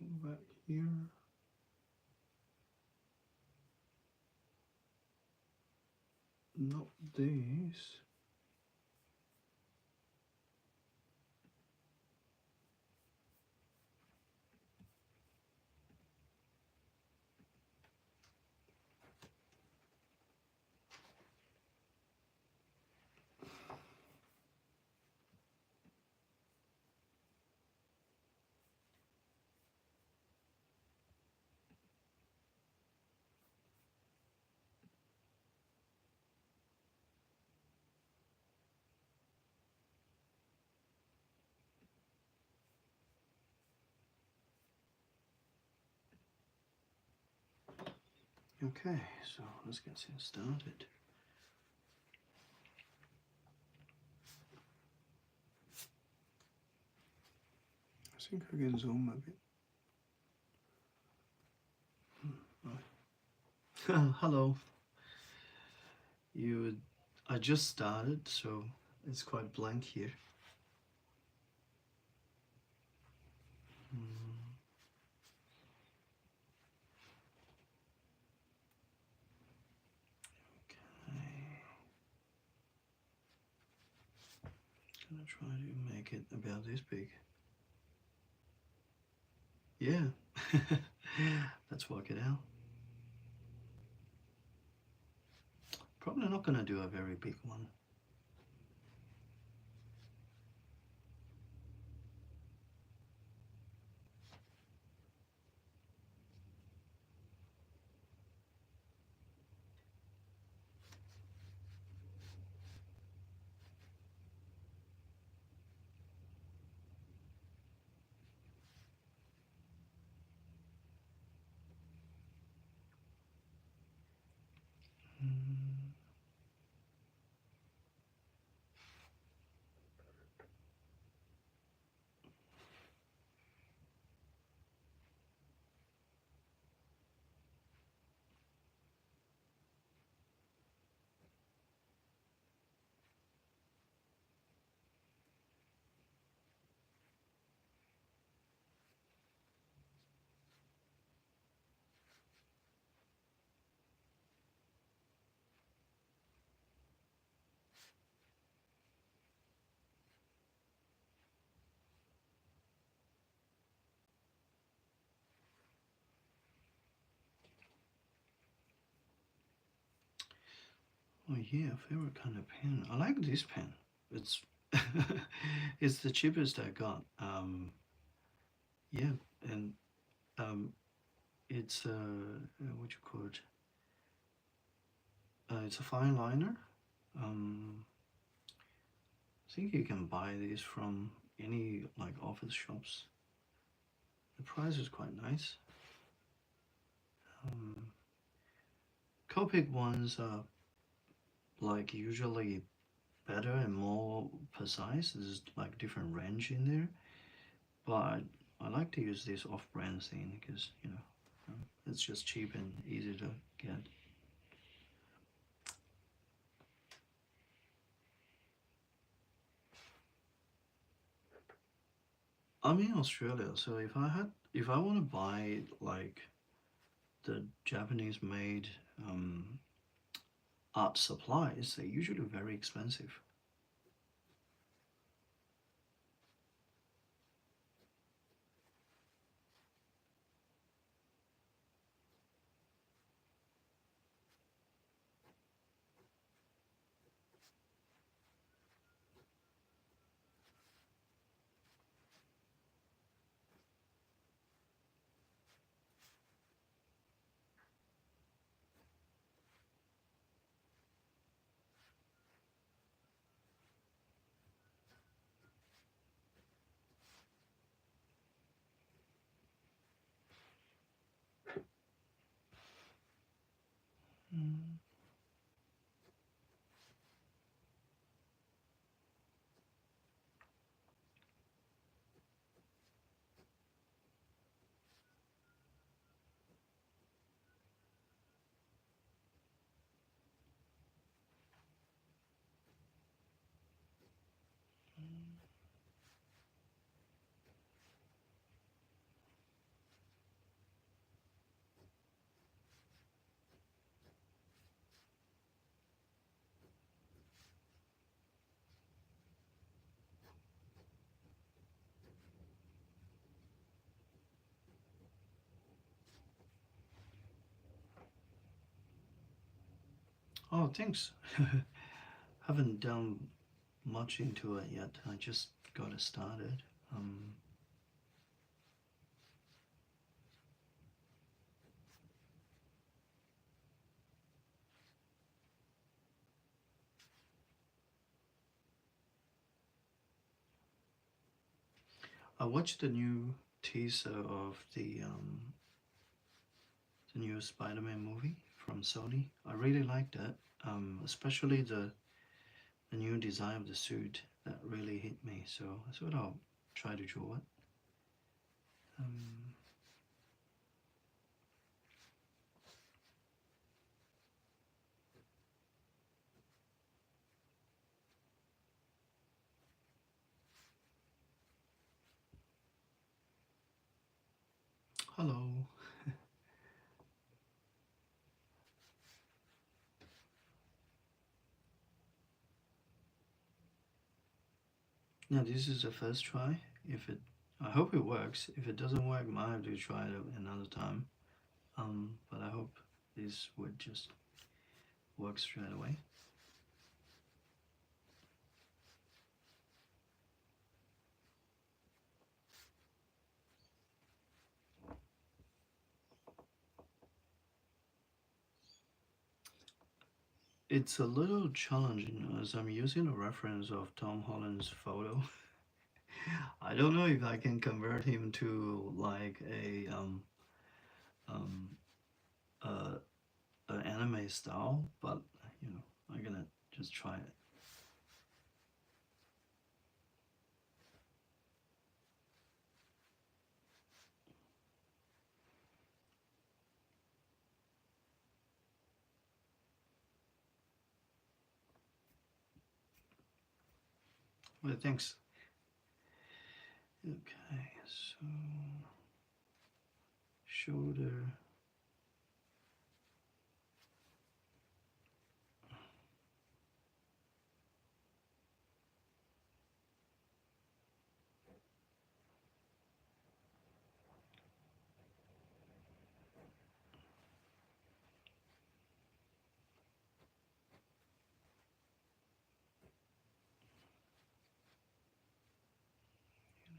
Go back here. Not this. Okay, so let's get things started. I think I can zoom a bit. Right. Hello. I just started, so it's quite blank here. Gonna try to make it about this big. Yeah, let's work it out. Probably not gonna do a very big one. Oh yeah, favorite kind of pen. I like this pen. It's it's the cheapest I got. Yeah, and um, it's what you call it? It's a fine liner. Um, I think you can buy this from any like office shops. The price is quite nice. Um, Copic ones are like usually better and more precise. There's like different range in there, but I like to use this off-brand thing because it's just cheap and easy to get. I'm in Australia, so if I want to buy like the Japanese made art supplies, they're usually very expensive. Oh, thanks. Haven't done much into it yet. I just got it started. Um, I watched the new teaser of the new Spider-Man movie from Sony. I really liked it, especially the new design of the suit that really hit me. So I thought I'll try to draw it. Um, Hello. Now this is the first try. If it, I hope it works. If it doesn't work, I might have to try it another time. But I hope this would just work straight away. It's a little challenging as I'm using a reference of Tom Holland's photo. I don't know if I can convert him to like um uh an anime style, but you know, I'm gonna just try it. Well, thanks. Okay, so shoulder.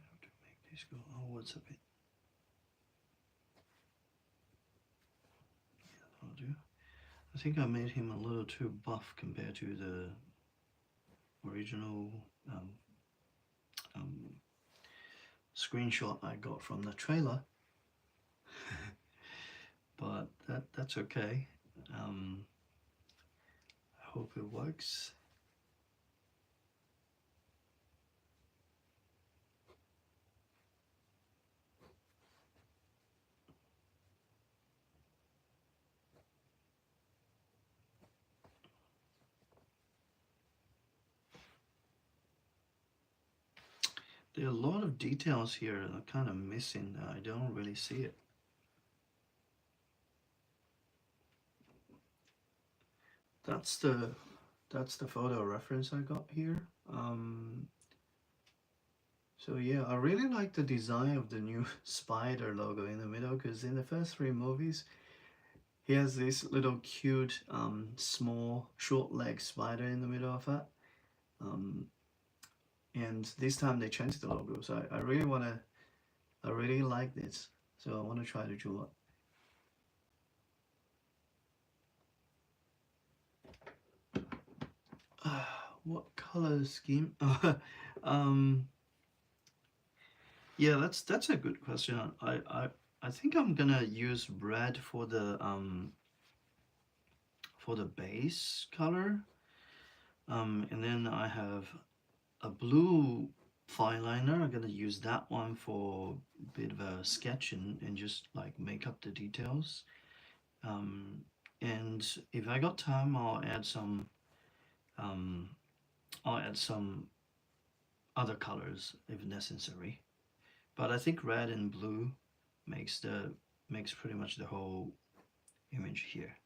How to make this go? Oh, what's a bit? Yeah, that'll do. I think I made him a little too buff compared to the original um, um, screenshot I got from the trailer, but that's okay. Um, I hope it works. There are a lot of details here that are kind of missing. I don't really see it. That's the that's the photo reference I got here. So yeah, I really like the design of the new spider logo in the middle because in the first three movies, he has this little cute, small, short leg spider in the middle of it. Um, and this time they changed the logo, so I really wanna, I really like this. So I want to try to draw it. What color scheme? um, yeah, that's a good question. I think I'm gonna use red for the base color. And then I have a blue fine liner. I'm gonna use that one for a bit of a sketch and just like make up the details. Um, and if I got time, um, I'll add some other colors if necessary. But I think red and blue makes the makes pretty much the whole image here.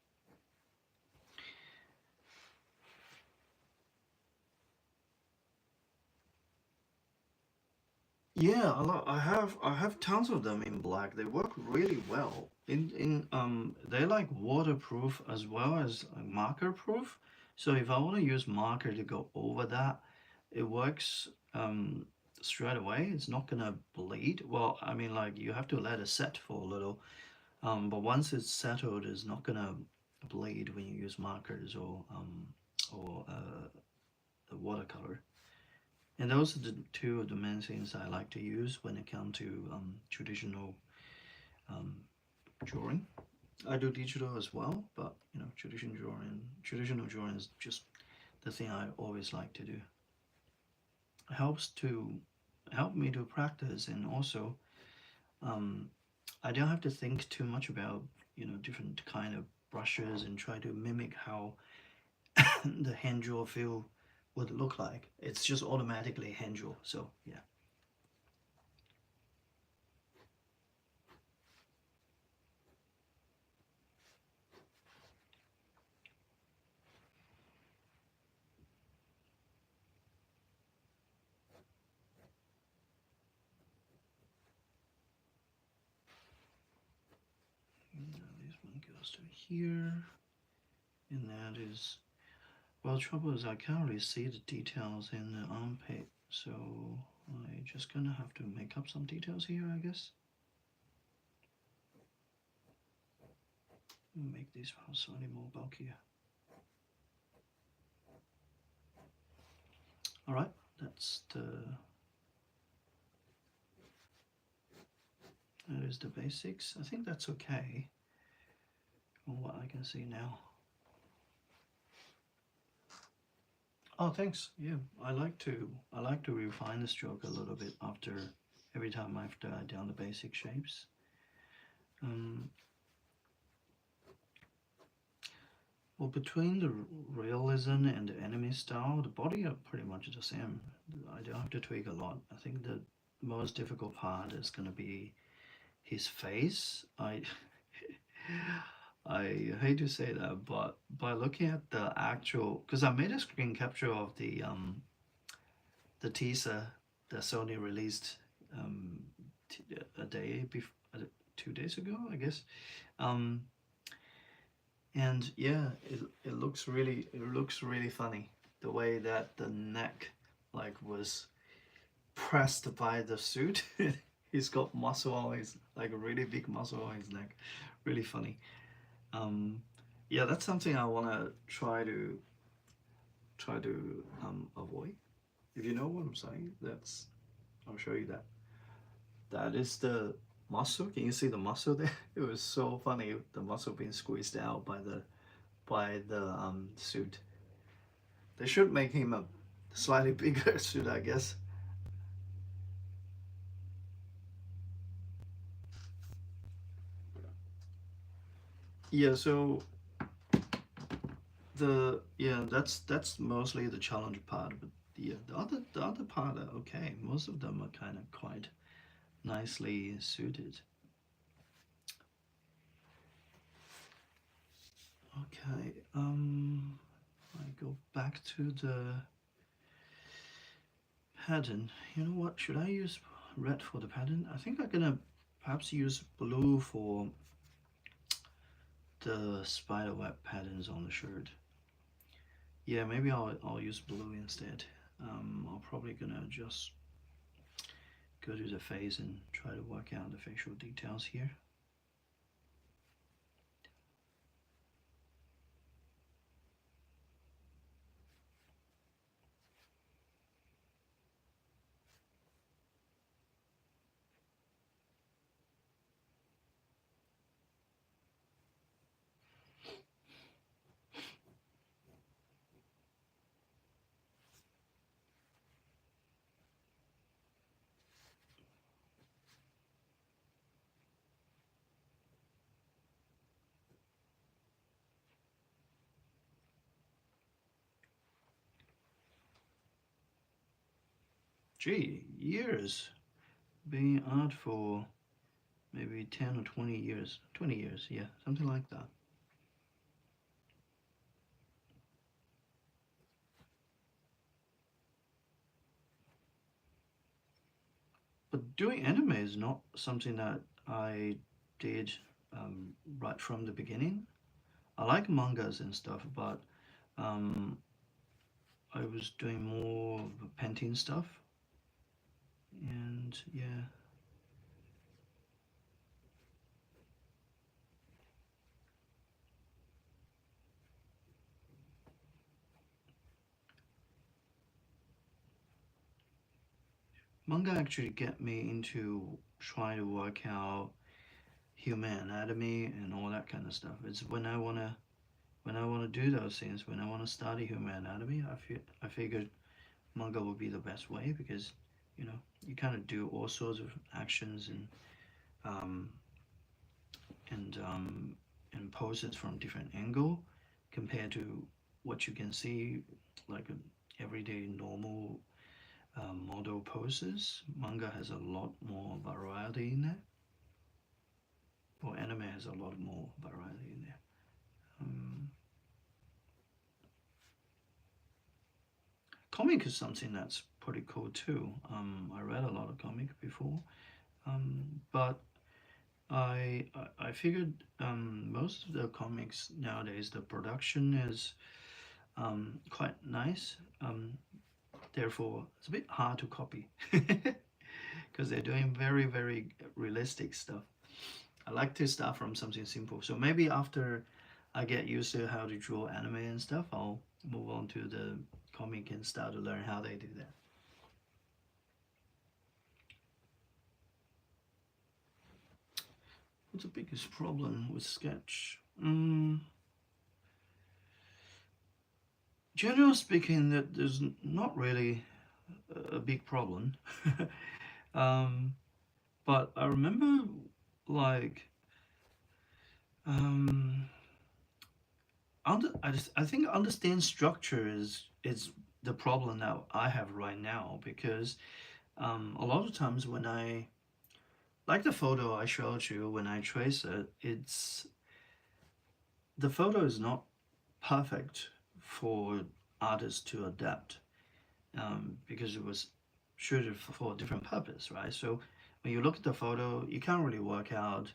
Yeah, I have tons of them in black. They work really well. They're like waterproof as well as marker proof. So if I want to use marker to go over that, it works straight away. It's not gonna bleed. Well, I mean, like you have to let it set for a little. But once it's settled, it's not gonna bleed when you use markers or the watercolor. And those are the two of the main things I like to use when it comes to traditional um, drawing. I do digital as well, but traditional drawing is just the thing I always like to do. It help me to practice, and also um, I don't have to think too much about different kind of brushes and try to mimic how the hand draw feel would look like. It's just automatically hand draw. So yeah. Now this one goes to here, and that is, well, trouble is I can't really see the details in the armpit, so I just gonna have to make up some details here, I guess. Make this one slightly more bulkier. All right, that is the basics. I think that's okay from what I can see now. Oh, thanks. Yeah, I like to refine the stroke a little bit after every time I've done the basic shapes. Um, well, between the realism and the anime style, the body are pretty much the same. I don't have to tweak a lot. I think the most difficult part is gonna be his face. I hate to say that, but by looking at the actual, because I made a screen capture of the teaser that Sony released um, a day before, 2 days ago, I guess. Um, and yeah, it looks really funny the way that the neck like was pressed by the suit. He's got muscle on his like a really big muscle on his neck. Really funny. Um, yeah, that's something I wanna try to avoid. If you know what I'm saying, that's I'll show you that. That is the muscle. Can you see the muscle there? It was so funny. The muscle being squeezed out by the suit. They should make him a slightly bigger suit, I guess. Yeah. So that's mostly the challenge part, but yeah, the other part are okay. Most of them are kind of quite nicely suited. Okay. I go back to the pattern. You know what? Should I use red for the pattern? I think I'm gonna perhaps use blue for the spider web patterns on the shirt. Yeah, maybe I'll use blue instead. I'm probably gonna just go to the face and try to work out the facial details here. Gee, years being art for maybe 10 or 20 years. 20 years, yeah, something like that. But doing anime is not something that I did um, right from the beginning. I like mangas and stuff, but um, I was doing more of the painting stuff, and yeah, manga actually get me into trying to work out human anatomy and all that kind of stuff. It's when I wanna do those things, when I wanna study human anatomy, I figured manga would be the best way because you know you kind of do all sorts of actions um, and and poses from different angle compared to what you can see like everyday normal model poses. Manga has a lot more variety in there, or anime has a lot more variety in there. Um, Comic is something that's pretty cool too. I read a lot of comic before, but I figured most of the comics nowadays the production is quite nice. Therefore, it's a bit hard to copy because they're doing very realistic stuff. I like to start from something simple. So maybe after I get used to how to draw anime and stuff, I'll move on to the comic and start to learn how they do that. What's the biggest problem with Sketch? Generally speaking, that there's not really a big problem. um, but I remember, like, um, I think understand structure is the problem that I have right now because a lot of times when I like the photo I showed you when I trace it, it's the photo is not perfect for artists to adapt because it was shooted for a different purpose, right? So when you look at the photo, you can't really work out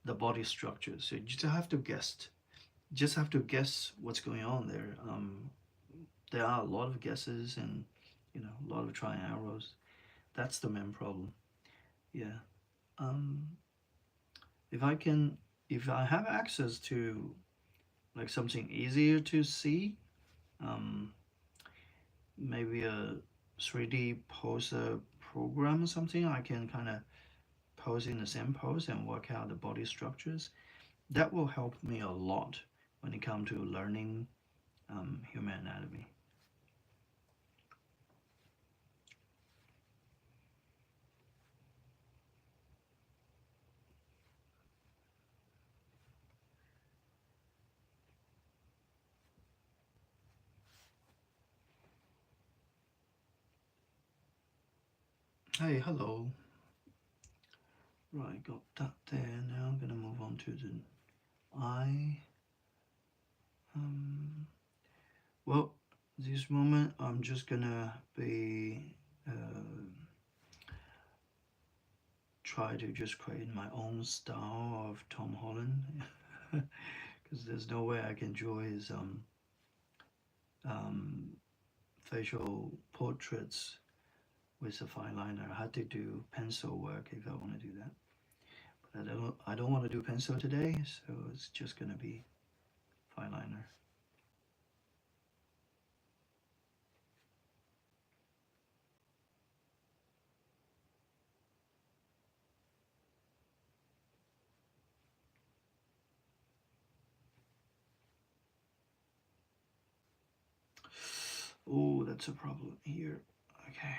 the body structure. So you just have to guess. Just have to guess what's going on there. There are a lot of guesses and a lot of try and arrows. That's the main problem. Yeah. Um, if I can, if I have access to like something easier to see, um, maybe a 3D poser program or something, I can kind of pose in the same pose and work out the body structures. That will help me a lot when it comes to learning human anatomy. Hey, hello. Right, got that there. Now I'm gonna move on to the eye. Um, well, this moment I'm just gonna be try to just create my own style of Tom Holland because there's no way I can draw his um, facial portraits with a fine liner. I had to do pencil work if I want to do that. But I don't want to do pencil today, so it's just gonna be fine liner. Oh, that's a problem here. Okay.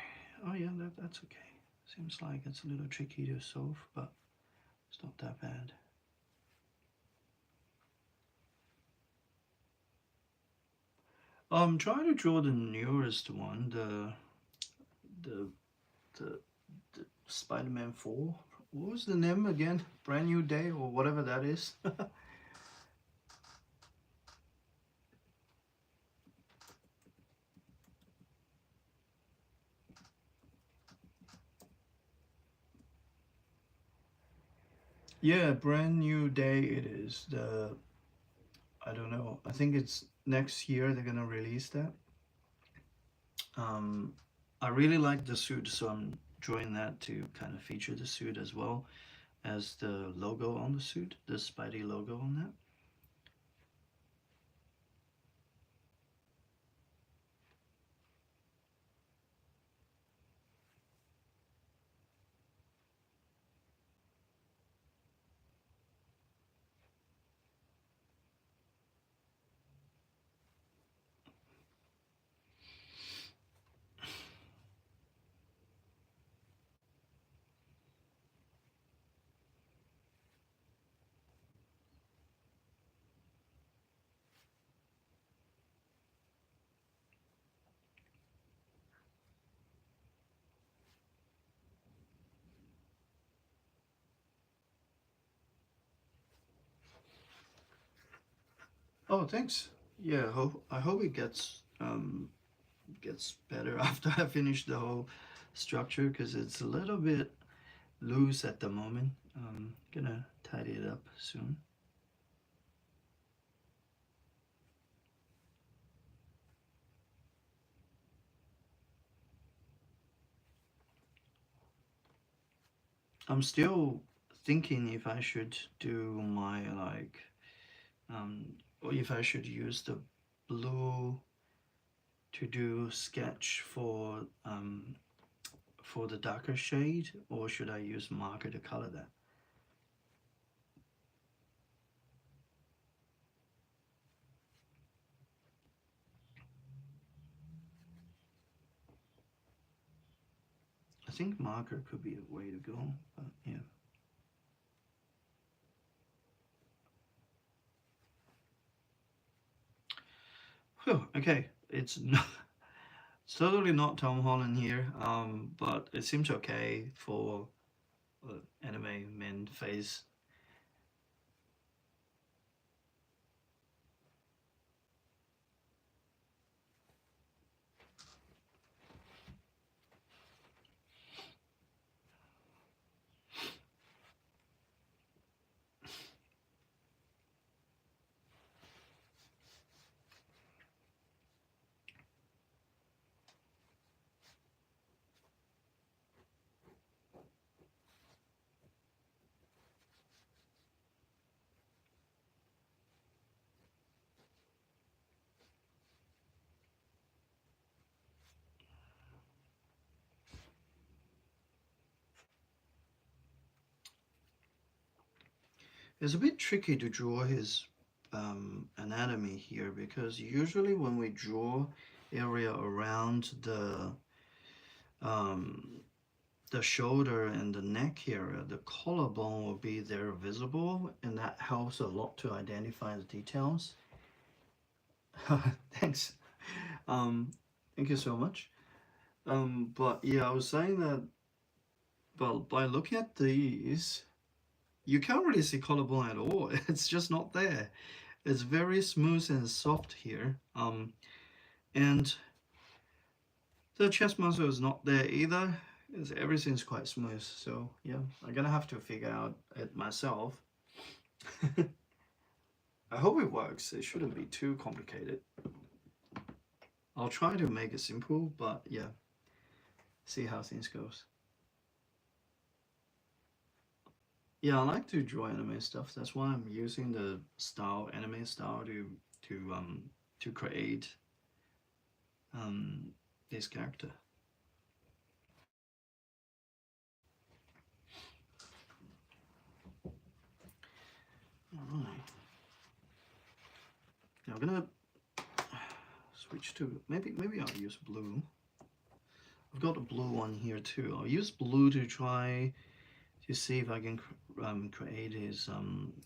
Oh yeah, that's okay. Seems like it's a little tricky to solve, but it's not that bad. Try to draw the newest one, the the, the Spider-Man 4. What was the name again? Brand New Day or whatever that is. Yeah, brand new day it is. The I don't know. I think it's next year they're gonna release that. Um, I really like the suit, so I'm drawing that to kind of feature the suit as well as the logo on the suit, the Spidey logo on that. Oh, thanks. Yeah, I hope it gets better after I finish the whole structure because it's a little bit loose at the moment. Gonna tidy it up soon. I'm still thinking if I should do my or if I should use the blue to do sketch for the darker shade, or should I use marker to color that? I think marker could be a way to go, but yeah. Whew, okay, it's totally not Tom Holland here, but it seems okay for anime man face. It's a bit tricky to draw his anatomy here because usually when we draw area around um, the shoulder and the neck area, the collarbone will be there visible, and that helps a lot to identify the details. Thanks. Um, thank you so much. But yeah, I was saying that, well, by looking at these, you can't really see collarbone at all. It's just not there. It's very smooth and soft here. And the chest muscle is not there either. Everything's quite smooth. So yeah, I'm gonna have to figure out it myself. I hope it works. It shouldn't be too complicated. I'll try to make it simple, but yeah, see how things goes. Yeah, I like to draw anime stuff. That's why I'm using the style anime style to to create um this character. All right. Now I'm gonna switch to maybe I'll use blue. I've got a blue one here too. I'll use blue to try to see if I can create his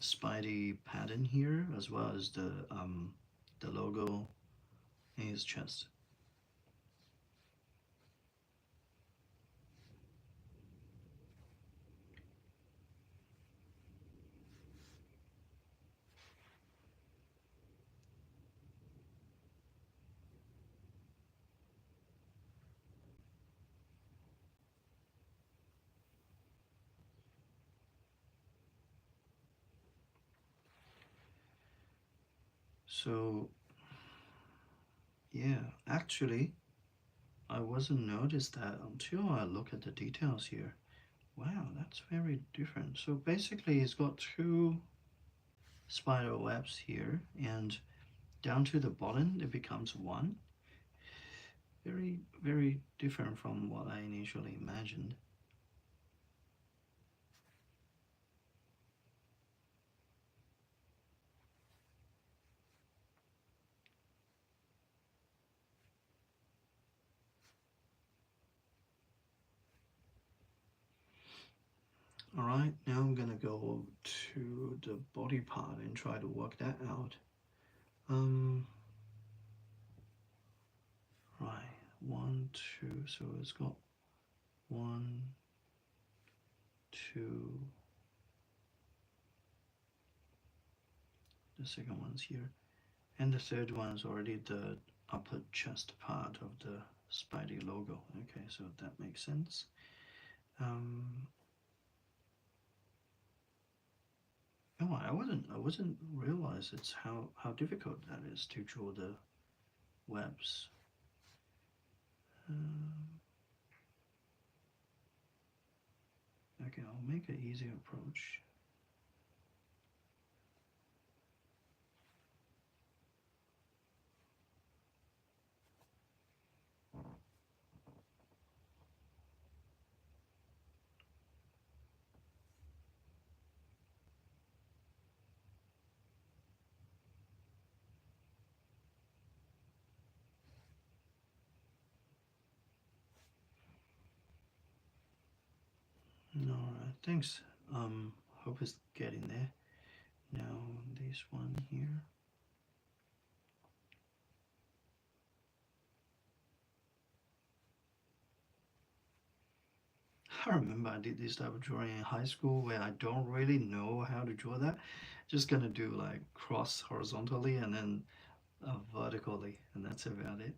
Spidey pattern here as well as the logo in his chest. So yeah, actually, I wasn't noticed that until I look at the details here. Wow, that's very different. So basically, it's got two spider webs here, and down to the bottom, it becomes one. Very, very different from what I initially imagined. Alright, now I'm gonna go to the body part and try to work that out. Um, right, one, two, so it's got one, two, the second one's here, and the third one's already the upper chest part of the Spidey logo. Okay, so that makes sense. Um, oh, I wasn't realize it's how difficult that is to draw the webs. Um, okay, I'll make an easy approach. No, thanks. Hope it's getting there. Now this one here. I remember I did this type of drawing in high school where I don't really know how to draw that. Just gonna do like cross horizontally and then vertically, and that's about it.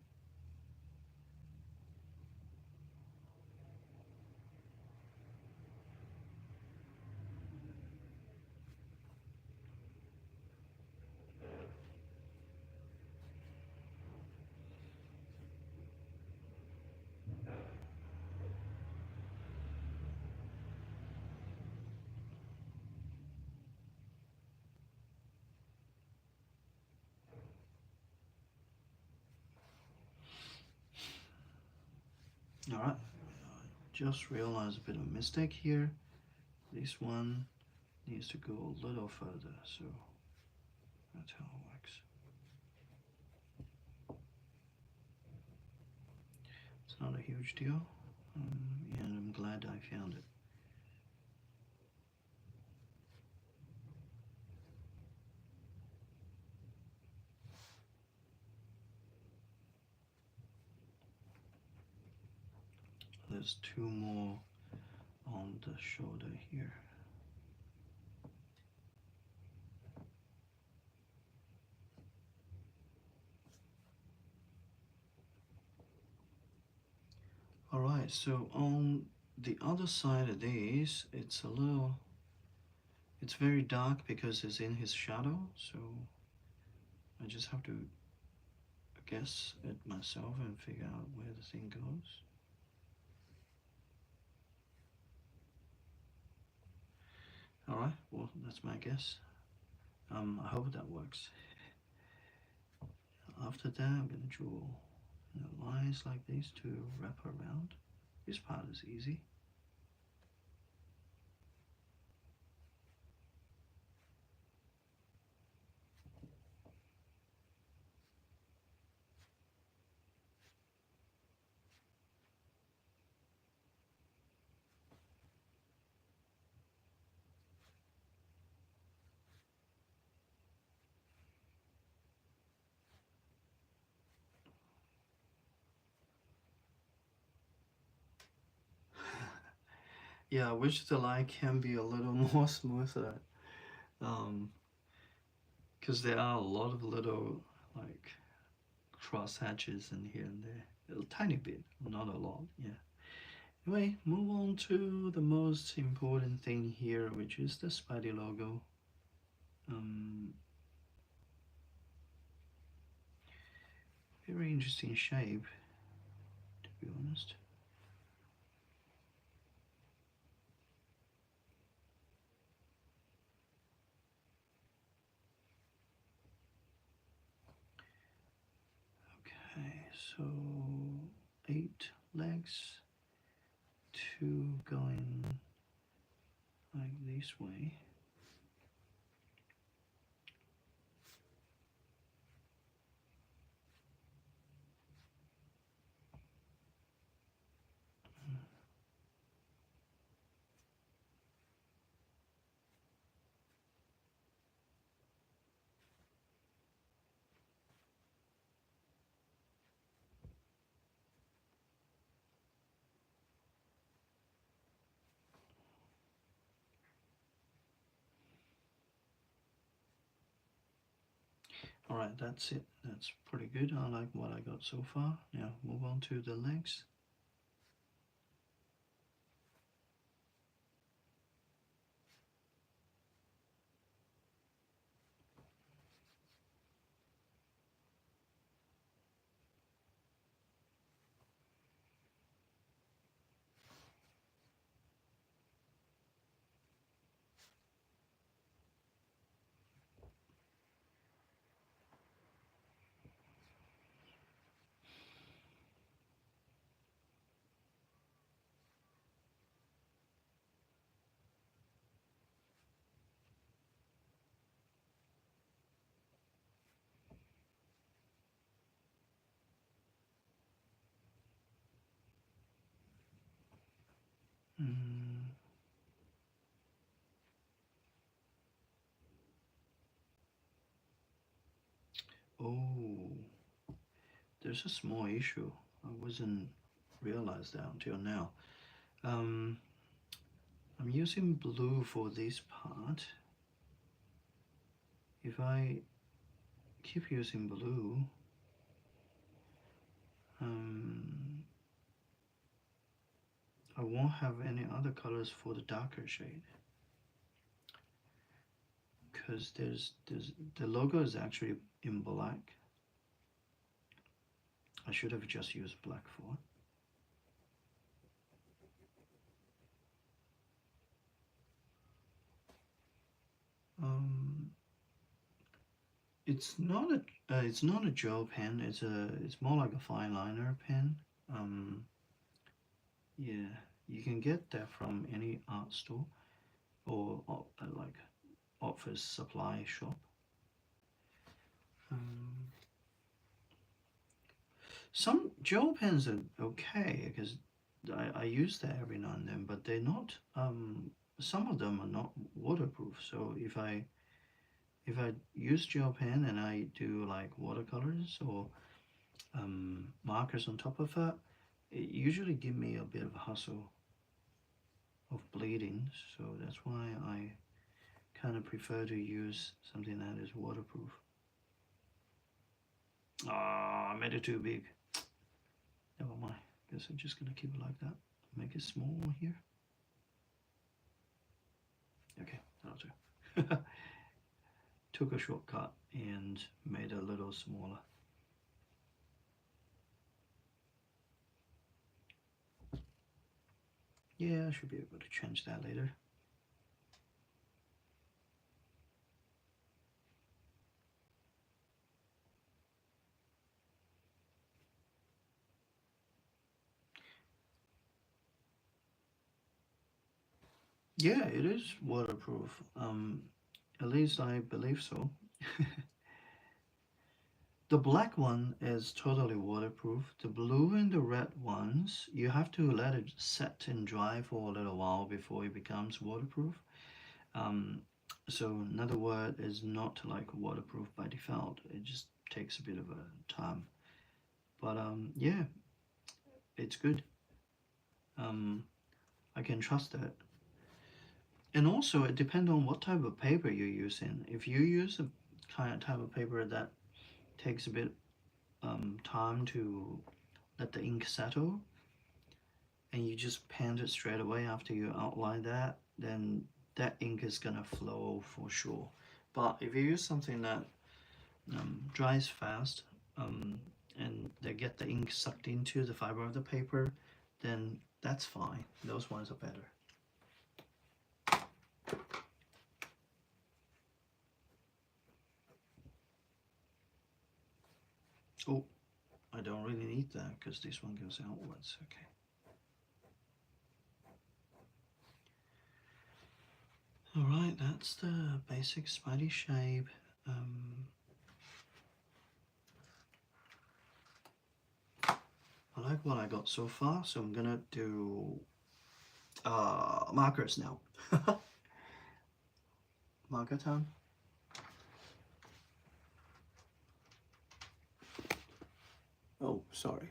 All right. Just realized a bit of a mistake here. This one needs to go a little further, so that's how it works. It's not a huge deal, and I'm glad I found it. There's two more on the shoulder here. Alright, so on the other side of this, it's very dark because it's in his shadow, so I just have to guess it myself and figure out where the thing goes. Alright, well, that's my guess. I hope that works. After that, I'm gonna draw lines like these to wrap around. This part is easy. Yeah, I wish the line can be a little more smoother. Um, because there are a lot of little like cross hatches in here and there. A tiny bit, not a lot, yeah. Anyway, move on to the most important thing here, which is the Spidey logo. Um, Very interesting shape, to be honest. Okay, so 8 legs, two going like this way. Alright, that's it. That's pretty good. I like what I got so far. Now move on to the legs. Mm. Oh, there's a small issue. I wasn't realized that until now. Um, I'm using blue for this part. If I keep using blue, um, I won't have any other colors for the darker shade, because there's the logo is actually in black. I should have just used black for it. Um, it's not a gel pen. It's more like a fine liner pen. Um, yeah, you can get that from any art store or like office supply shop. Um, some gel pens are okay because I use that every now and then, but they're not. Some of them are not waterproof. So if I use gel pen and I do like watercolors or markers on top of it, it usually give me a bit of a hassle of bleeding. So that's why I kind of prefer to use something that is waterproof. Ah, I made it too big. Never mind. Guess I'm just gonna keep it like that. Make it small here. Okay, that'll do. Took a shortcut and made it a little smaller. Yeah, I should be able to change that later. Yeah, it is waterproof. At least I believe so. The black one is totally waterproof. The blue and the red ones, you have to let it set and dry for a little while before it becomes waterproof. Um, so in other words, it's not like waterproof by default. It just takes a bit of a time. But yeah, it's good. Um, I can trust that. And also, it depends on what type of paper you're using. If you use a kind of type of paper that takes a bit time to let the ink settle, and you just paint it straight away after you outline that, then that ink is gonna flow for sure. But if you use something that dries fast, um, and they get the ink sucked into the fiber of the paper, then that's fine. Those ones are better. Oh, I don't really need that because this one goes outwards. Okay. Alright, that's the basic smiley shape. I like what I got so far, so I'm gonna do markers now. Marker time. Oh, sorry.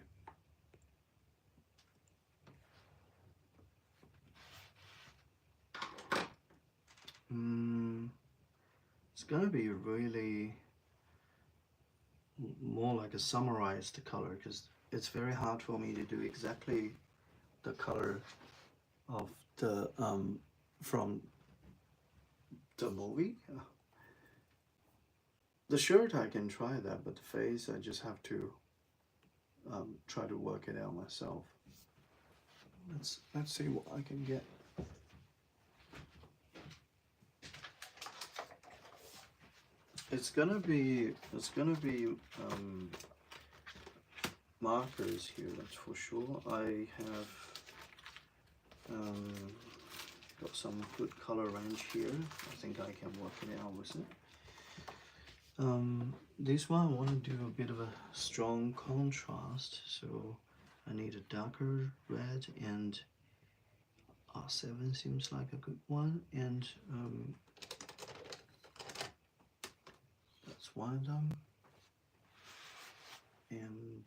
It's gonna be really more like a summarized color because it's very hard for me to do exactly the color of the from the movie. The shirt I can try that, but the face I just have to try to work it out myself. Let's see what I can get. It's gonna be markers here, that's for sure. I have got some good color range here. I think I can work it out with it. This one I want to do a bit of a strong contrast, so I need a darker red, and R7 seems like a good one, and that's one of them, and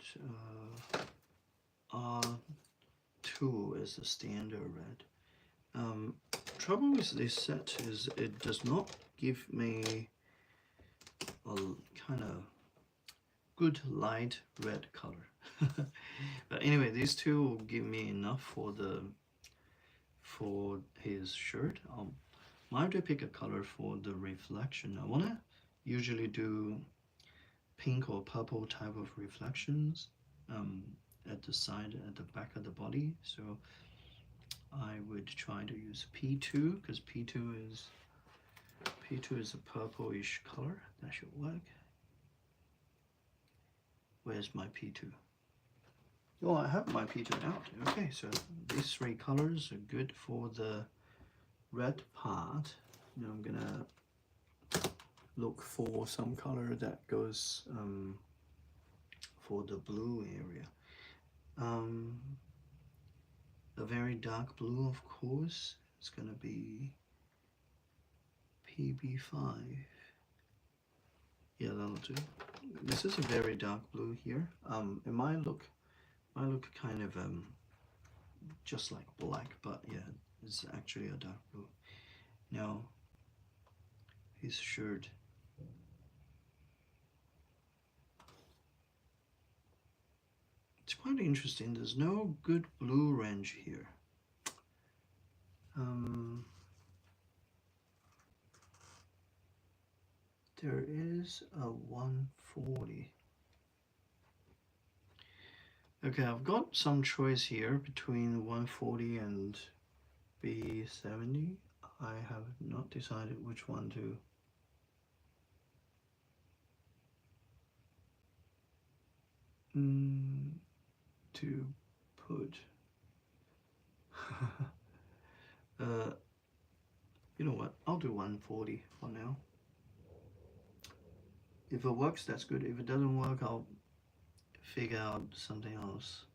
R2 is the standard red. Trouble with this set is it does not give me a kind of good light red color. But anyway, these two will give me enough for his shirt. I have to pick a color for the reflection. I wanna usually do pink or purple type of reflections at the side, at the back of the body. So I would try to use P2 because P2 is a purplish color. That should work. Where's my P2? Oh, I have my P2 out. Okay, so these three colors are good for the red part. Now I'm gonna look for some color that goes for the blue area. A very dark blue, of course, it's gonna be PB5. Yeah, that'll do. This is a very dark blue here. It might look kind of just like black, but yeah, it's actually a dark blue. Now his shirt. It's quite interesting. There's no good blue range here. There is a 140. Okay, I've got some choice here between 140 and B70. I have not decided which one to put. You know what? I'll do 140 for now. If it works, that's good. If it doesn't work, I'll figure out something else.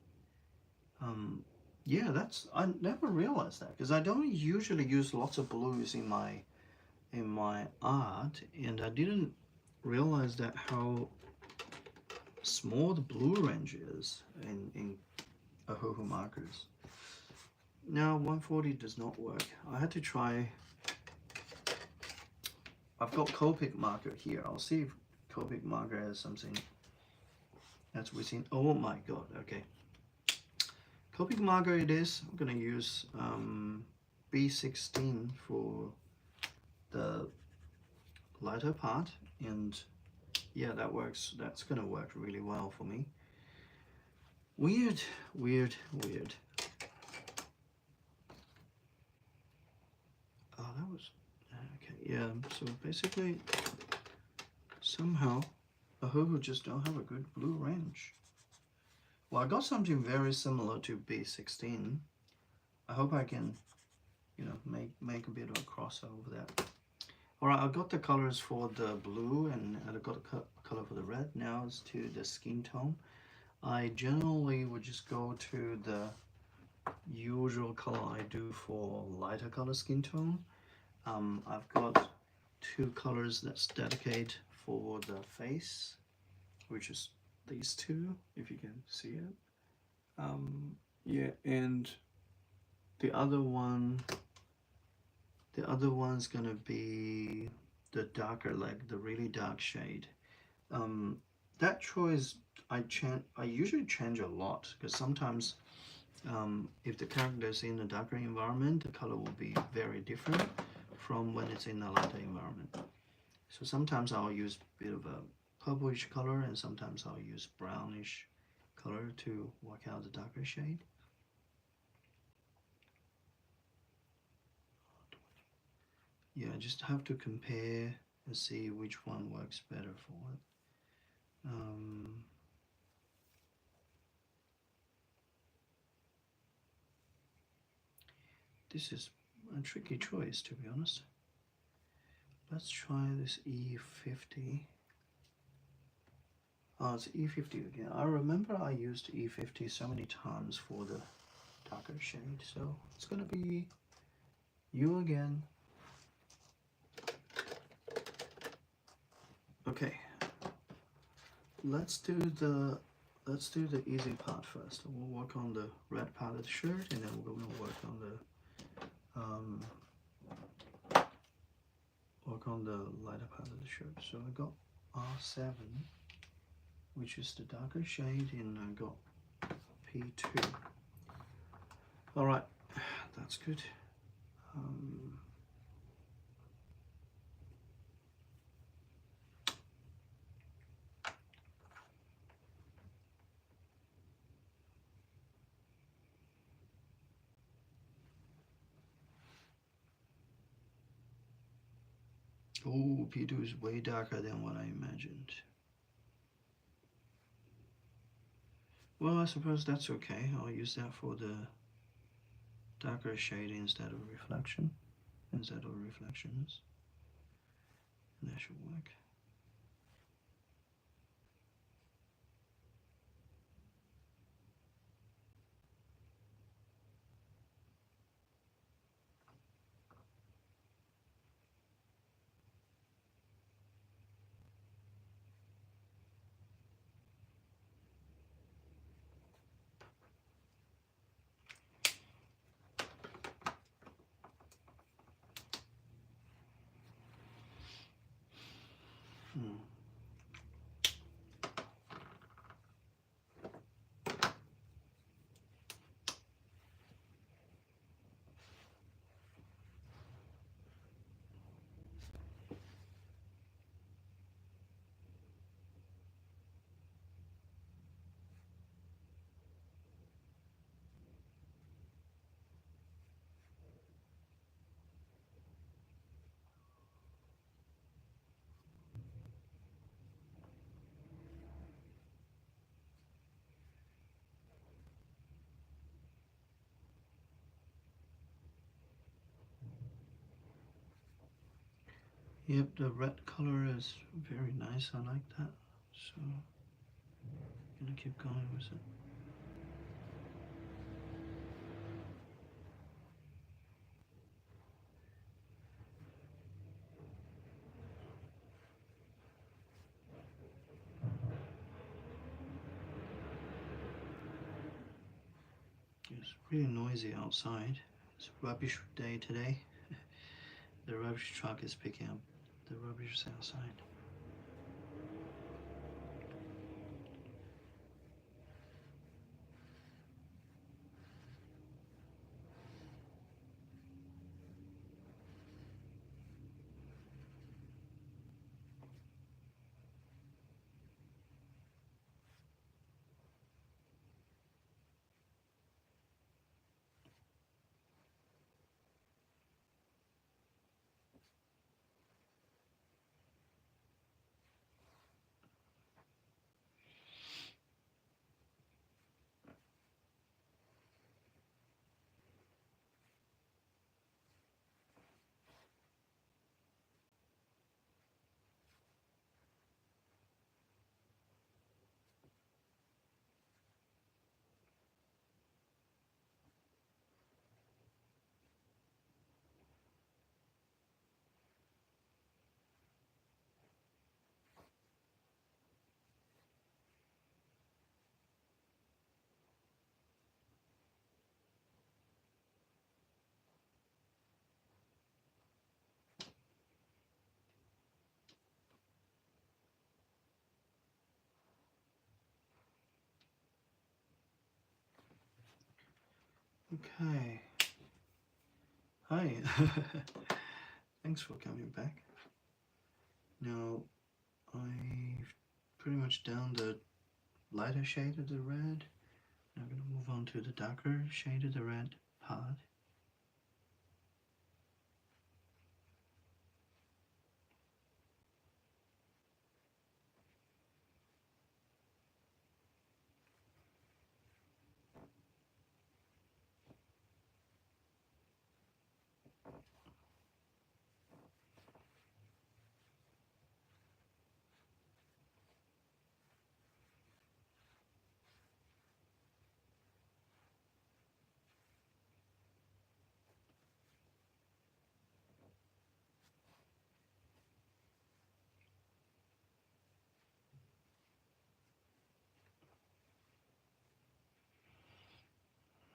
Yeah, I never realized that because I don't usually use lots of blues in my art, and I didn't realize that how small the blue range is in Ohuhu markers. Now 140 does not work. I had to try. I've got Copic marker here. I'll see if Copic marker has something that's within. Oh my god, okay. Copic marker it is. I'm gonna use B16 for the lighter part, and yeah, that works. That's gonna work really well for me. Weird, weird, weird. Oh, that was okay. Yeah. So basically, somehow, Ahuhu just don't have a good blue range. Well, I got something very similar to B16. I hope I can, make a bit of a crossover there. All right, I got the colors for the blue and I got a color for the red. Now it's to the skin tone. I generally would just go to the usual color I do for lighter color skin tone. I've got two colors that's dedicated for the face, which is these two, if you can see it. Yeah, and the other one, the other one's gonna be the darker, like the really dark shade. Um, that choice I usually change a lot because sometimes if the character is in a darker environment, the color will be very different from when it's in a lighter environment. So sometimes I'll use a bit of a purplish color and sometimes I'll use brownish color to work out the darker shade. Yeah, I just have to compare and see which one works better for it. This is a tricky choice, to be honest. Let's try this E50. Oh, it's E50 again. I remember I used E50 so many times for the darker shade, so it's gonna be you again. Okay, let's do the easy part first. We'll work on the red part of the shirt, and then we're gonna work on the lighter part of the shirt. So I got R7, which is the darker shade, and I got P2. All right, that's good. Oh, P2 is way darker than what I imagined. Well, I suppose that's okay. I'll use that for the darker shade instead of reflections. And that should work. Hmm. Yep, the red color is very nice. I like that. So I'm gonna keep going with it. It's really noisy outside. It's a rubbish day today. The rubbish truck is picking up the rubbish outside. Okay. Hi. Thanks for coming back. Now I've pretty much done the lighter shade of the red. Now I'm gonna move on to the darker shade of the red part.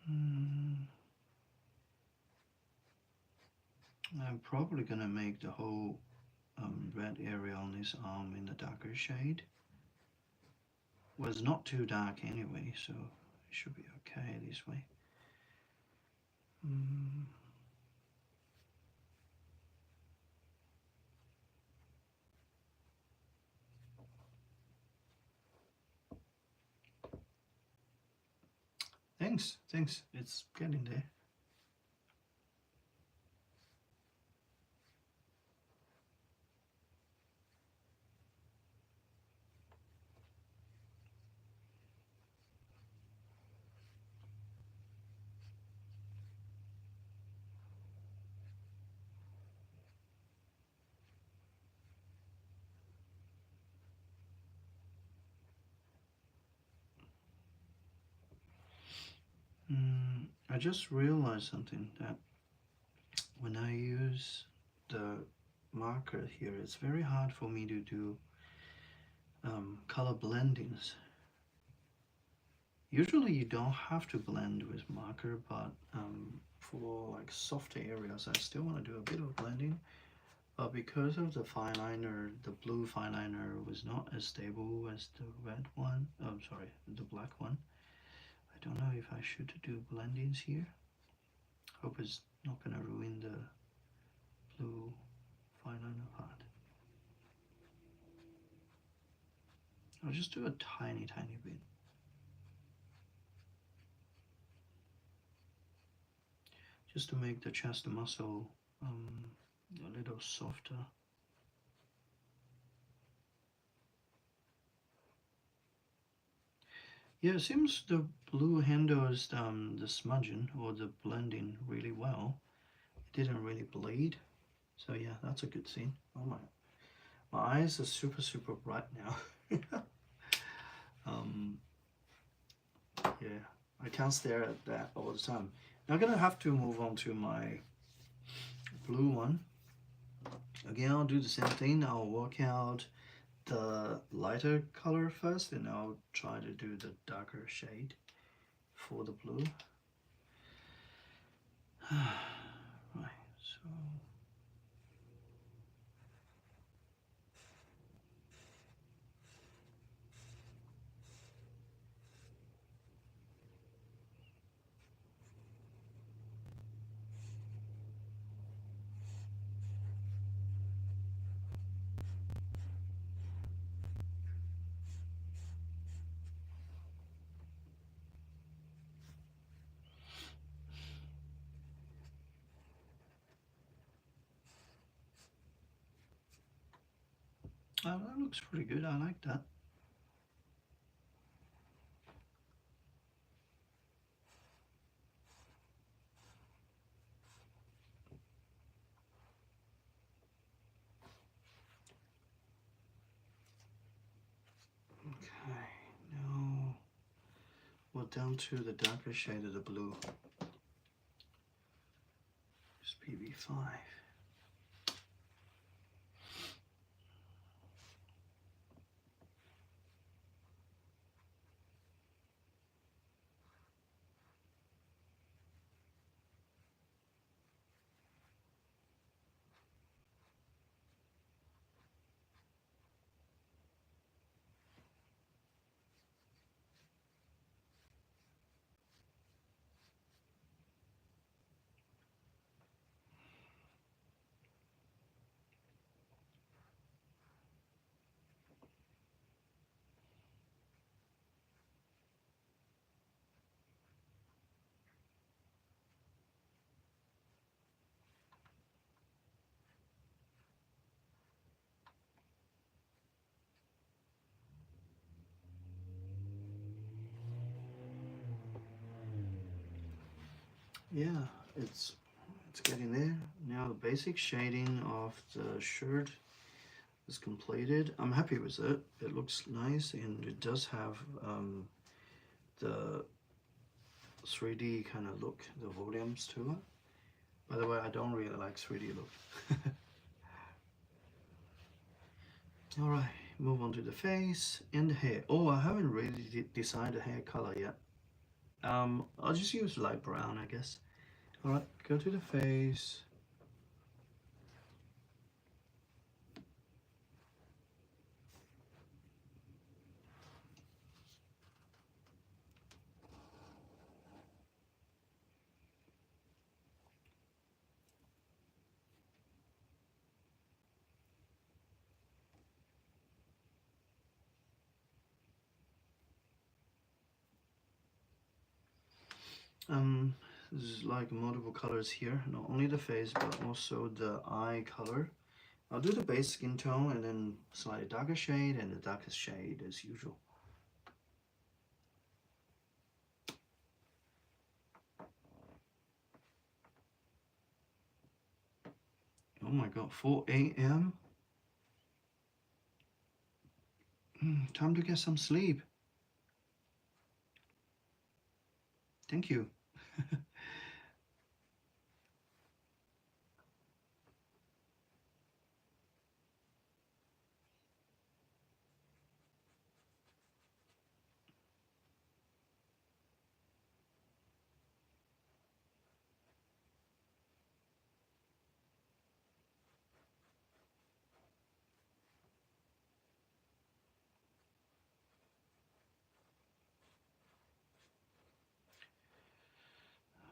Hmm. I'm probably gonna make the whole red area on this arm in the darker shade. Well, it's not too dark anyway, so it should be okay this way. Mm. Thanks. It's getting there. I just realized something that when I use the marker here, it's very hard for me to do color blendings. Usually you don't have to blend with marker, but for like softer areas, I still want to do a bit of blending. But because of the fine liner, the blue fine liner was not as stable as the red one. Oh, sorry, the black one. I don't know if I should do blendings here. Hope it's not gonna ruin the blue fine liner part. I'll just do a tiny bit. Just to make the chest muscle a little softer. Yeah, it seems the blue handles the smudging or the blending really well. It didn't really bleed. So yeah, that's a good scene. Oh my eyes are super bright now. um, yeah, I can't stare at that all the time. Now I'm gonna have to move on to my blue one. Again, I'll do the same thing. I'll work out the lighter color first, and I'll try to do the darker shade for the blue. Right, so that looks pretty good. I like that. Okay, now we're down to the darker shade of the blue. It's PB5. Yeah, it's getting there. Now the basic shading of the shirt is completed. I'm happy with it. It looks nice and it does have the 3D kind of look, the volumes to it. By the way, I don't really like 3D look. Alright, move on to the face and the hair. Oh, I haven't really decided the hair color yet. I'll just use light brown, I guess. Alright, go to the face. Um, there's like multiple colors here, not only the face but also the eye color. I'll do the base skin tone and then slightly darker shade and the darkest shade as usual. Oh my god, 4 a.m. Time to get some sleep. Thank you.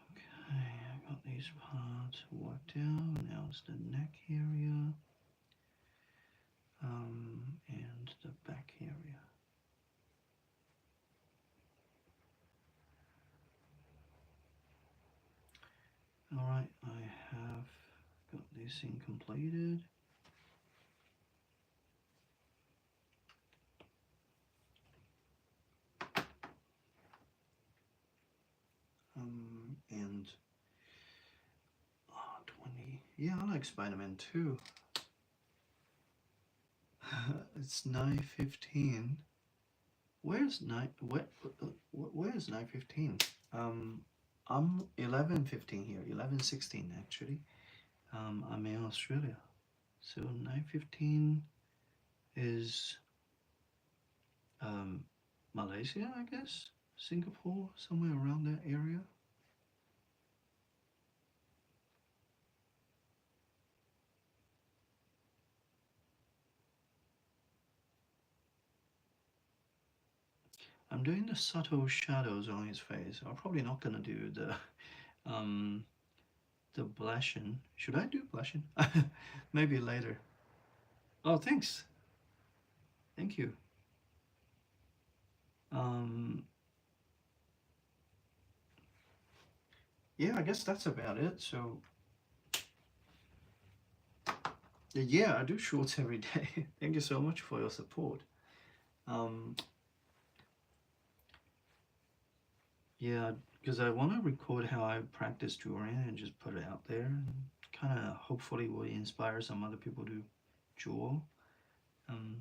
Okay, I got these parts worked out. Now it's the neck area. And the back area. Alright, I have got this thing completed. And 20. Yeah, I like Spider-Man too. It's 9:15. Where's 9:15? I'm 11:15 here. 11:16 actually. I'm in Australia. So 9:15 is Malaysia, I guess. Singapore, somewhere around that area. I'm doing the subtle shadows on his face. I'm probably not gonna do um the blushing. Should I do blushing? Maybe later. Oh, thanks. Thank you. Um yeah, I guess that's about it. So yeah, I do shorts every day. Thank you so much for your support. Um yeah, because I want to record how I practice drawing and just put it out there and kind of hopefully will inspire some other people to draw. Um,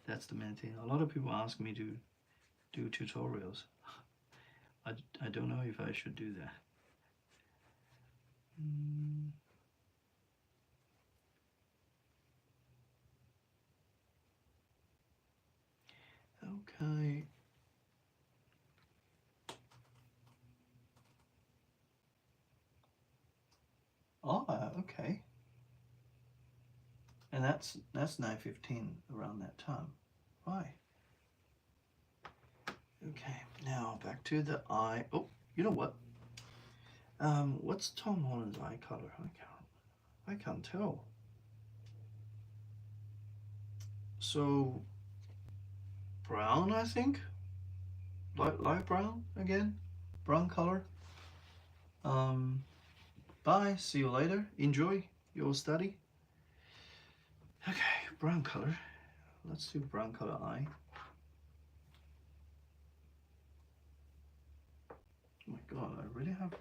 that's the main thing. A lot of people ask me to do tutorials. I don't know if I should do that. Mm, okay. Oh, okay. And that's 9:15 around that time. Right. Okay. Now back to the eye. Oh, you know what? What's Tom Holland's eye color? I can't tell. So brown, I think. Light brown again. Brown color. Um, bye. See you later. Enjoy your study. Okay, brown color. Let's do brown color eye. Oh my god, I really have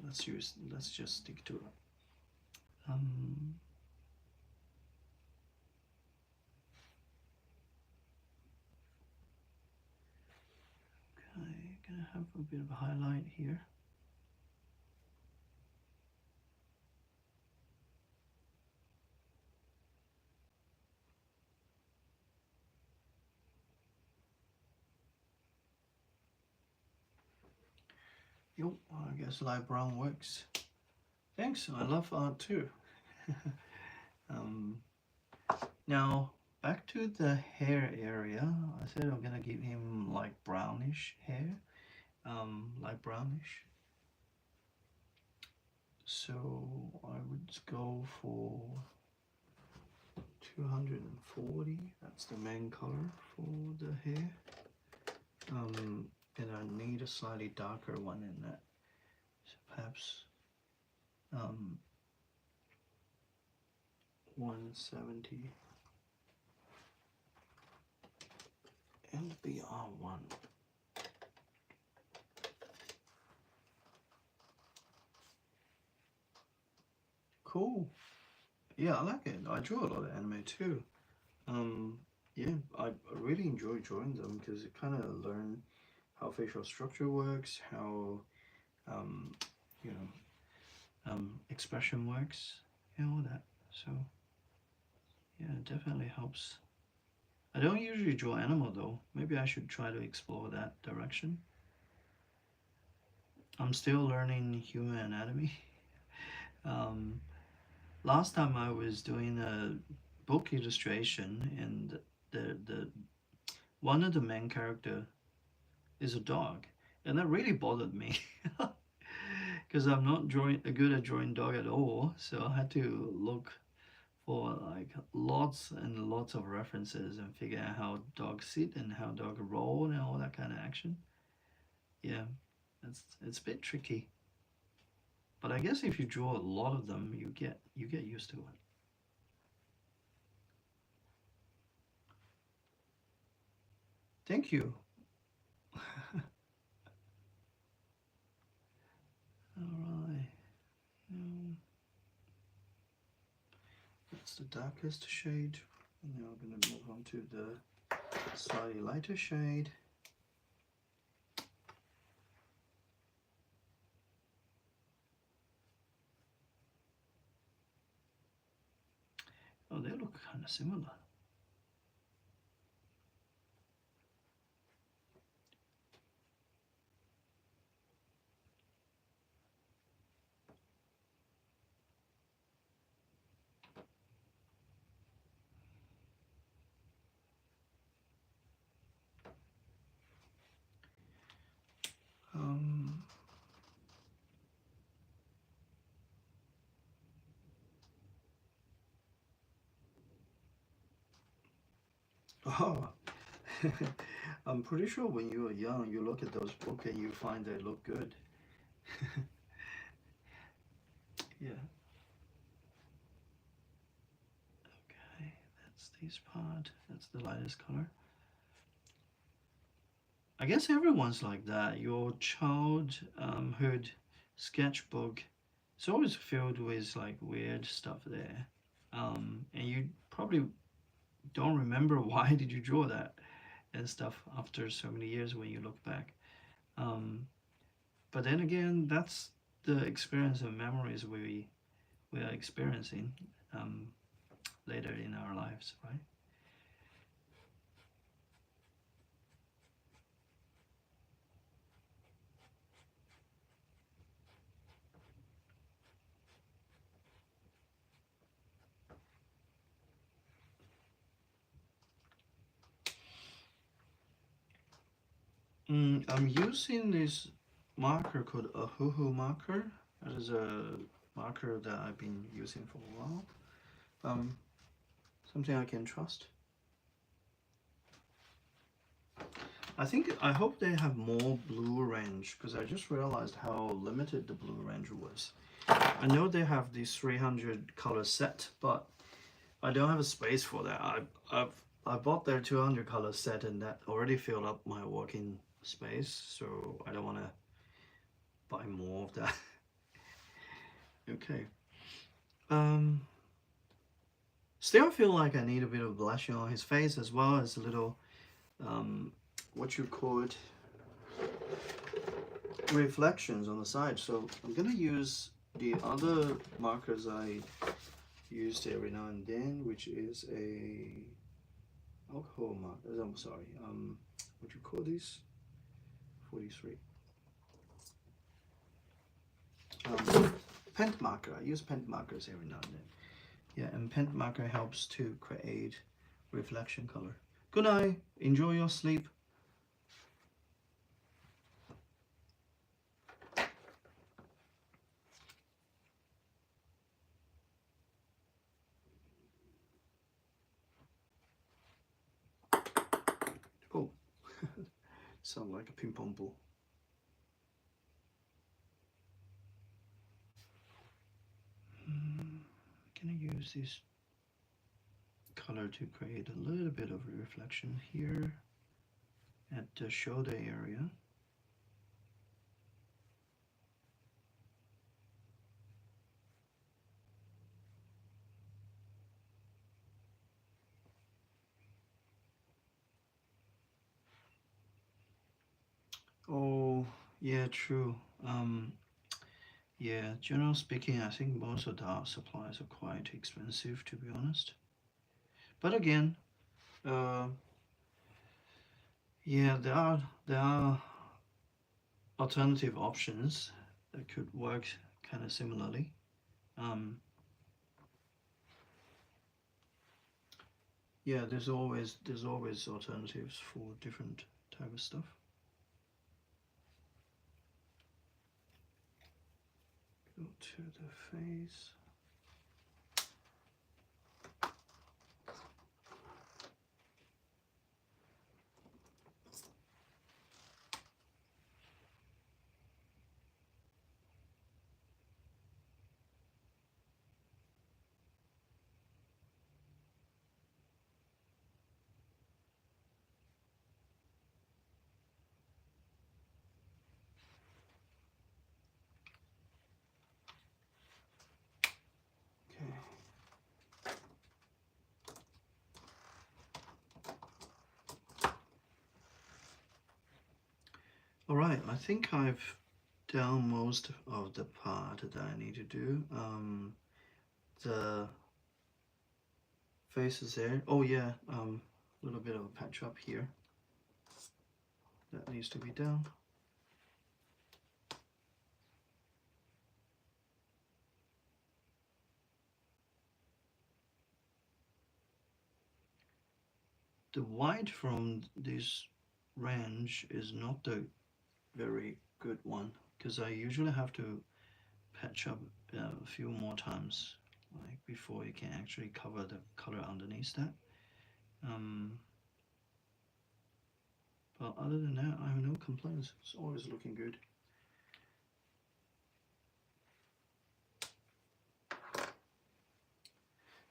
let's just stick to it. Um, okay, gonna have a bit of a highlight here. Yo, I guess light brown works. Thanks, I love art too. um, Now, back to the hair area. I said I'm gonna give him like brownish hair, light brownish. So I would go for 240. That's the main color for the hair. And I need a slightly darker one in that. So perhaps 170 and BR1. Cool. Yeah, I like it. I draw a lot of anime too. Yeah, I really enjoy drawing them because it kind of learn how facial structure works, how you know expression works, and all that. So yeah, it definitely helps. I don't usually draw animal though. Maybe I should try to explore that direction. I'm still learning human anatomy. Um, Last time I was doing a book illustration, and the one of the main character is a dog, and that really bothered me because I'm not drawing good at drawing dog at all. So I had to look for like lots and lots of references and figure out how dogs sit and how dog roll and all that kind of action. Yeah, it's a bit tricky, but I guess if you draw a lot of them, you get used to it. Thank you. All right. Um, that's the darkest shade. And now we're going to move on to the slightly lighter shade. Oh, they look kind of similar. Um, oh, I'm pretty sure when you were young, you look at those books and you find they look good. Yeah. Okay, that's this part. That's the lightest color. I guess everyone's like that. Your childhood sketchbook is always filled with like weird stuff there. And you probably don't remember why did you draw that and stuff after so many years when you look back. Um, but then again, that's the experience and memories we are experiencing um, later in our lives, right? I'm using this marker called a hoo marker. That is a marker that I've been using for a while. Um, Something I can trust. I hope they have more blue range because I just realized how limited the blue range was. I know they have this 300 color set, but I don't have a space for that. I bought their 200 color set and that already filled up my working space, so I don't want to buy more of that. Okay. Um, Still feel like I need a bit of blushing on his face as well as a little, um, what you call it, reflections on the side. So I'm gonna use the other markers I used every now and then, which is a alcohol marker. I'm sorry. What you call these? 43. Pen marker. I use pen markers every now and then. Yeah, and pen marker helps to create reflection color. Good night. Enjoy your sleep. Oh, sound like a ping pong ball. Can I use this color to create a little bit of reflection here at the shoulder area? Oh, yeah, true. Yeah, generally speaking, I think most of the art supplies are quite expensive, to be honest. But again, uh, yeah, there are alternative options that could work kind of similarly. Um, yeah, there's always alternatives for different type of stuff. Go to the face. Okay. All right, I think I've done most of the part that I need to do. The face is there. Oh yeah, a little bit of a patch up here. That needs to be done. The white from this range is not the very good one because I usually have to patch up a few more times like before you can actually cover the color underneath that. Um, but other than that, I have no complaints. It's always looking good.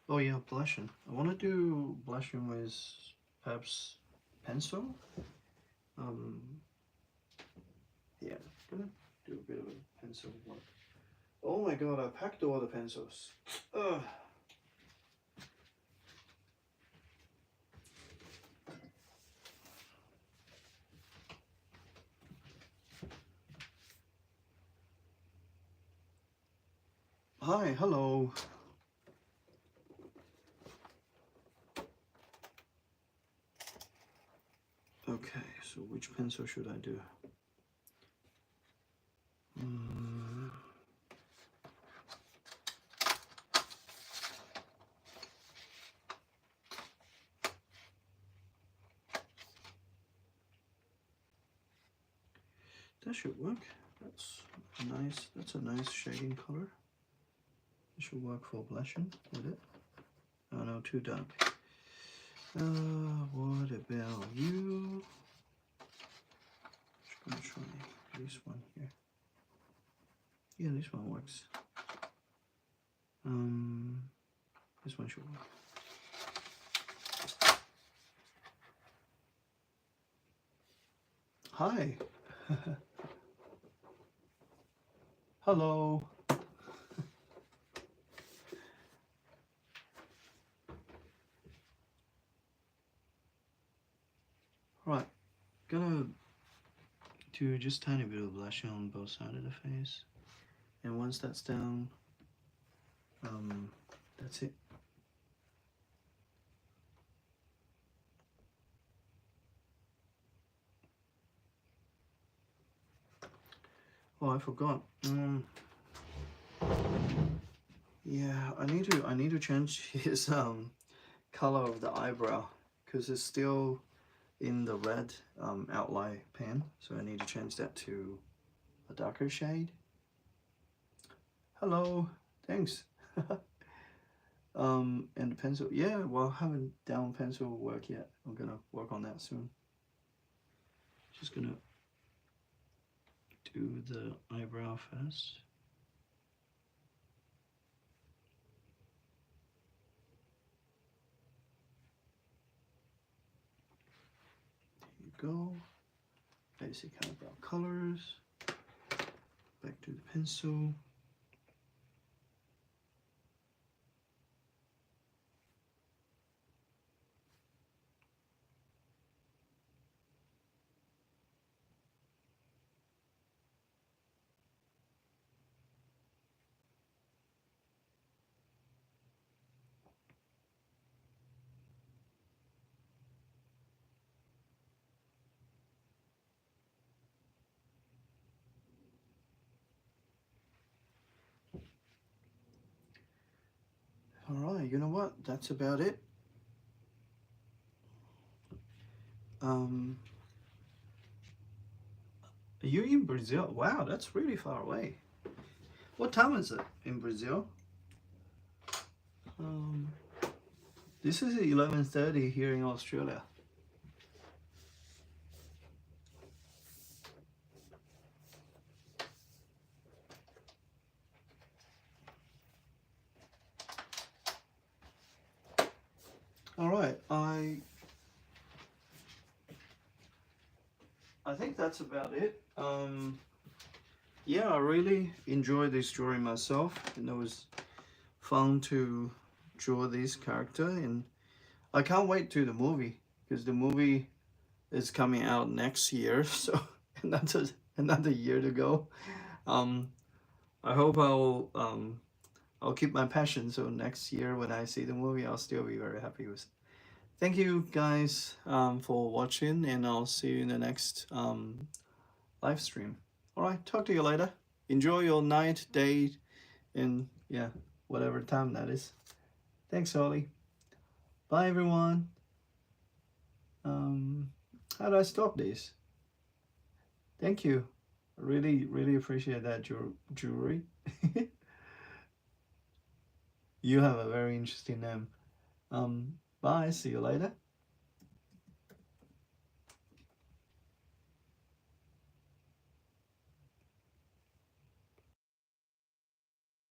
Oh yeah, blushing. I want to do blushing with perhaps pencil. Um, yeah, gonna do a bit of a pencil work. Oh my god, I packed all the pencils. Ugh. Hi, hello. Okay, so which pencil should I do? Mm, that should work. That's a nice shading color. It should work for blushing with it. Oh no, too dark. What about you? Just gonna try this one here. Yeah, this one works. This one should work. Hi. Hello. Gonna do just tiny bit of blushing on both sides of the face, and once that's down, that's it. Oh, I forgot. Yeah, I need to change his color of the eyebrow because it's still in the red outline pen, so I need to change that to a darker shade. Hello, thanks. And the pencil, yeah, well, I haven't done pencil work yet. I'm gonna work on that soon. Just gonna do the eyebrow first. There you go. Basic eyebrow colors. Back to the pencil. Alright, you know what? That's about it. Are you in Brazil? Wow, that's really far away. What time is it in Brazil? This is 11:30 here in Australia. All right, I think that's about it. Yeah, I really enjoyed this drawing myself, and it was fun to draw this character, and I can't wait to the movie because the movie is coming out next year, so another year to go. Um, I hope I'll keep my passion, so next year when I see the movie, I'll still be very happy with it. Thank you guys for watching, and I'll see you in the next live stream. All right, talk to you later. Enjoy your night, day, and yeah, whatever time that is. Thanks, Holly. Bye, everyone. How do I stop this? Thank you. I really appreciate that jewelry. You have a very interesting name. Bye. See you later.